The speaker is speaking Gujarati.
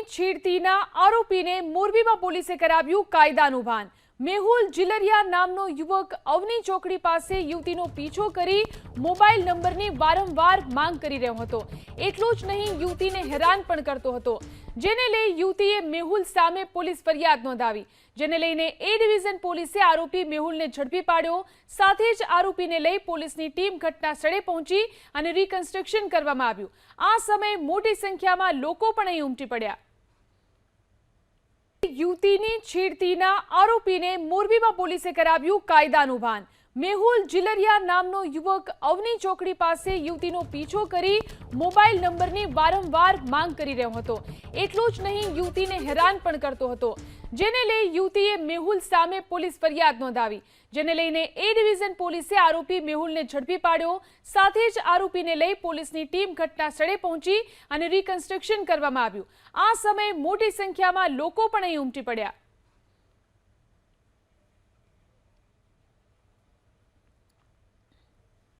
છેડતીના આરોપીને મોરબીમાં પોલીસે કરાવ્યું કાયદાનું ભાન। મેહુલ જીલરિયા નામનો યુવક અવની ચોકડી પાસે યુવતીનો પીછો કરી મોબાઈલ નંબરની વારંવાર માંગ કરી રહ્યો હતો। એટલું જ નહીં, યુવતીને હેરાન પણ કરતો હતો, જેને લઈ યુવતીએ મેહુલ સામે પોલીસ ફરિયાદ નોંધાવી, જેને લઈને એ ડિવિઝન પોલીસે આરોપી મેહુલને ઝડપી પાડ્યો। સાથે જ આરોપીને લઈ પોલીસની ટીમ ઘટના સ્થળે પહોંચી અને રિકન્સ્ટ્રક્શન કરવામાં આવ્યું। આ સમયે મોટી સંખ્યામાં લોકો પણ અહીં ઉમટી પડ્યા। યુવતીની છેડતીના આરોપીને મોરબીમાં પોલીસે કરાવ્યું કાયદાનું ભાન। મેહુલ જીલરિયા નામનો યુવક અવની ચોકડી પાસે યુવતીનો પીછો કરી મોબાઈલ નંબરની વારંવાર માંગ કરી રહ્યો હતો। એટલું જ નહીં, યુવતીને હેરાન પણ કરતો હતો, જેને લઈ યુવતીએ મેહુલ સામે પોલીસ ફરિયાદ નોંધાવી, જેને લઈને એ ડિવિઝન પોલીસે આરોપી મેહુલને ઝડપી પાડ્યો। સાથે જ આરોપીને લઈ પોલીસની ટીમ ઘટના સ્થળે પહોંચી અને રિકન્સ્ટ્રક્શન કરવામાં આવ્યું। આ સમયે મોટી સંખ્યામાં લોકો પણ અહીં ઉમટી પડ્યા।